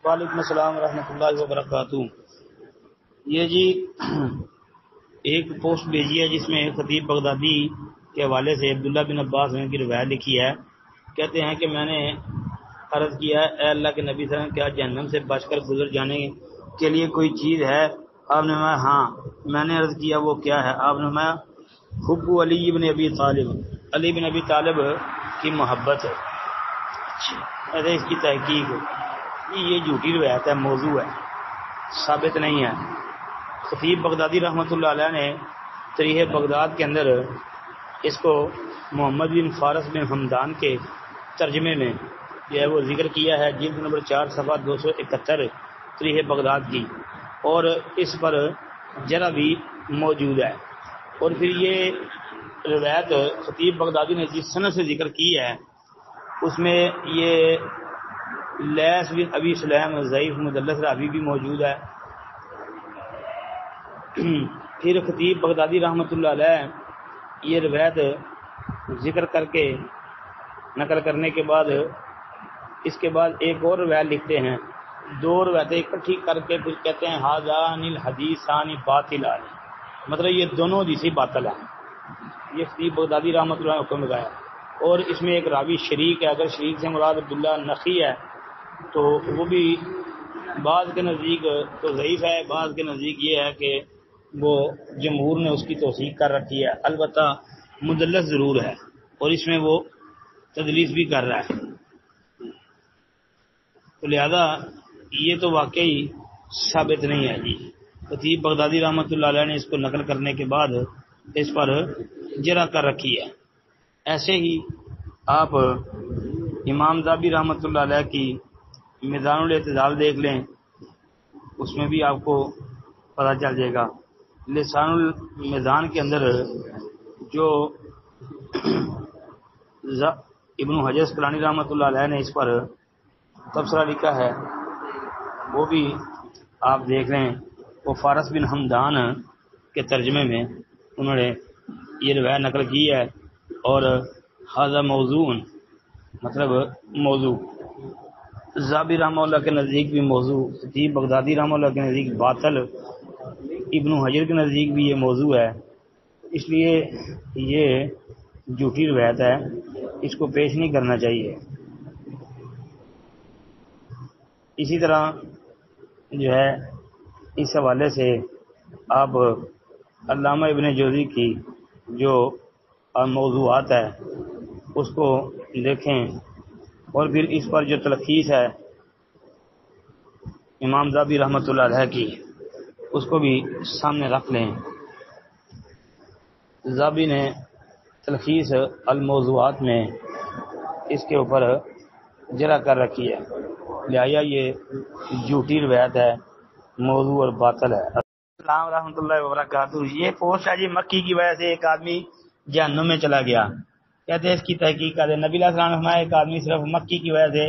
وعلیکم السلام ورحمۃ اللہ وبرکاتہ۔ یہ جی ایک پوسٹ بھیجی ہے جس میں خطیب بغدادی کے حوالے سے عبداللہ بن عباس نے کی روایت لکھی ہے۔ کہتے ہیں کہ میں نے عرض کیا اے اللہ کے نبی صلی اللہ علیہ وسلم، کیا جہنم سے بچ کر گزر جانے کے لیے کوئی چیز ہے؟ آپ نے فرمایا ہاں۔ میں نے عرض کیا وہ کیا ہے؟ آپ نے فرمایا حب علی بن ابی طالب، علی بن ابی طالب کی محبت ہے۔ اس کی تحقیق یہ جھوٹی روایت ہے، موضوع ہے، ثابت نہیں ہے۔ خطیب بغدادی رحمۃ اللہ علیہ نے تاریخ بغداد کے اندر اس کو محمد بن فارس بن حمدان کے ترجمے میں جو ہے وہ ذکر کیا ہے، جلد نمبر 4 صفحہ 271 تاریخ بغداد کی، اور اس پر جرح بھی موجود ہے۔ اور پھر یہ روایت خطیب بغدادی نے جس سند سے ذکر کی ہے اس میں یہ لیث بن ابی سلیم ضعیف مدلس راوی بھی موجود ہے۔ پھر خطیب بغدادی رحمۃ اللہ علیہ یہ روایت ذکر کر کے نقل کرنے کے بعد اس کے بعد ایک اور روایت لکھتے ہیں، دو روایتیں اکٹھی کر کے کچھ کہتے ہیں ھذان الحدیثان باطلان، مطلب یہ دونوں حدیثیں باطل ہیں۔ یہ خطیب بغدادی رحمۃ اللہ علیہ نے حکم لگایا۔ اور اس میں ایک راوی شریک ہے، اگر شریک سے مراد عبداللہ نخی ہے تو وہ بھی بعض کے نزدیک تو ضعیف ہے، بعض کے نزدیک یہ ہے کہ وہ جمہور نے اس کی توثیق کر رکھی ہے، البتہ مدلس ضرور ہے اور اس میں وہ تدلیس بھی کر رہا ہے۔ تو لہذا یہ تو واقعی ثابت نہیں ہے جی۔ خطیب بغدادی رحمۃ اللہ علیہ نے اس کو نقل کرنے کے بعد اس پر جرح کر رکھی ہے۔ ایسے ہی آپ امام ذہبی رحمۃ اللہ علیہ کی میزان الاعتدال دیکھ لیں، اس میں بھی آپ کو پتہ چل جائے گا۔ لسان المیزان کے اندر جو ابن حجر اسقلانی رحمۃ اللہ علیہ نے اس پر تبصرہ لکھا ہے وہ بھی آپ دیکھ رہے ہیں، وہ فارس بن حمدان کے ترجمے میں انہوں نے یہ روایت نقل کی ہے، اور ھذا موضوع مطلب موضوع، ذہبی رحمہ اللہ کے نزدیک بھی موضوع، خطیب بغدادی رحمہ اللہ کے نزدیک باطل، ابن حجر کے نزدیک بھی یہ موضوع ہے۔ اس لیے یہ جھوٹی روایت ہے، اس کو پیش نہیں کرنا چاہیے۔ اسی طرح جو ہے اس حوالے سے آپ علامہ ابن جوزی کی جو موضوعات ہے اس کو دیکھیں، اور پھر اس پر جو تلخیص ہے امام ذہبی رحمۃ اللہ علیہ کی اس کو بھی سامنے رکھ لیں۔ ذہبی نے تلخیص الموضوعات میں اس کے اوپر جرح کر رکھی ہے، لہٰذا یہ جھوٹی روایت ہے، موضوع اور باطل ہے۔ السلام ورحمۃ اللہ وبرکاتہ۔ یہ پوسٹ ہے جی مکی کی وجہ سے ایک آدمی جہنم میں چلا گیا، کہتے ہیں اس کی تحقیق کرتے ہیں۔ نبی علیہ السلام نے فرمایا ایک آدمی صرف مکی کی وجہ سے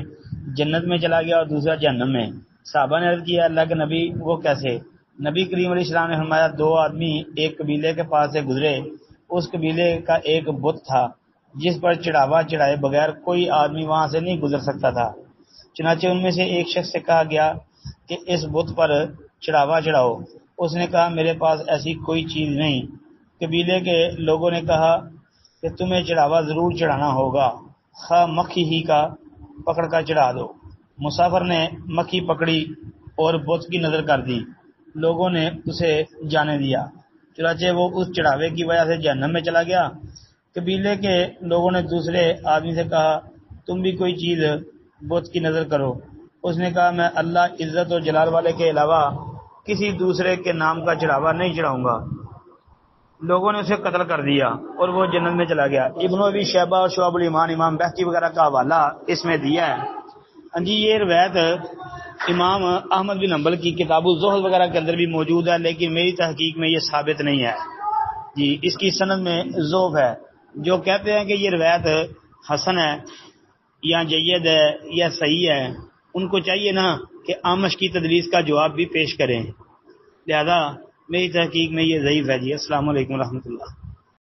جنت میں چلا گیا اور دوسرا جہنم میں۔ صحابہ نے عرض کیا اللہ کے نبی وہ کیسے؟ نبی کریم علیہ السلام نے فرمایا دو آدمی ایک قبیلے کے پاس سے گزرے، اس قبیلے کا ایک بت تھا جس پر چڑھاوا چڑھائے بغیر کوئی آدمی وہاں سے نہیں گزر سکتا تھا، چنانچہ ان میں سے ایک شخص سے کہا گیا کہ اس بت پر چڑھاوا چڑھاؤ، اس نے کہا میرے پاس ایسی کوئی چیز نہیں۔ قبیلے کے لوگوں نے کہا کہ تمہیں چڑھاوا ضرور چڑھانا ہوگا، خواہ مکھی ہی کا پکڑ کر چڑھا دو۔ مسافر نے مکھی پکڑی اور بت کی نظر کر دی، لوگوں نے اسے جانے دیا، چنانچہ وہ اس چڑھاوے کی وجہ سے جہنم میں چلا گیا۔ قبیلے کے لوگوں نے دوسرے آدمی سے کہا تم بھی کوئی چیز بت کی نظر کرو، اس نے کہا میں اللہ عزت و جلال والے کے علاوہ کسی دوسرے کے نام کا چڑھاوا نہیں چڑھاؤں گا۔ لوگوں نے اسے قتل کر دیا اور وہ جنت میں چلا گیا۔ ابن ابی شیبہ اور شعب الایمان امام بہقی وغیرہ کا حوالہ اس میں دیا ہے جی۔ یہ روایت امام احمد بن حنبل کی کتاب الزہد وغیرہ کے اندر بھی موجود ہے، لیکن میری تحقیق میں یہ ثابت نہیں ہے جی، اس کی سند میں ضعف ہے۔ جو کہتے ہیں کہ یہ روایت حسن ہے یا جید ہے یا صحیح ہے، ان کو چاہیے نا کہ آمش کی تدلیس کا جواب بھی پیش کریں، لہذا میری تحقیق میں یہ ضعیف ہے جی۔ السلام علیکم ورحمۃ اللہ۔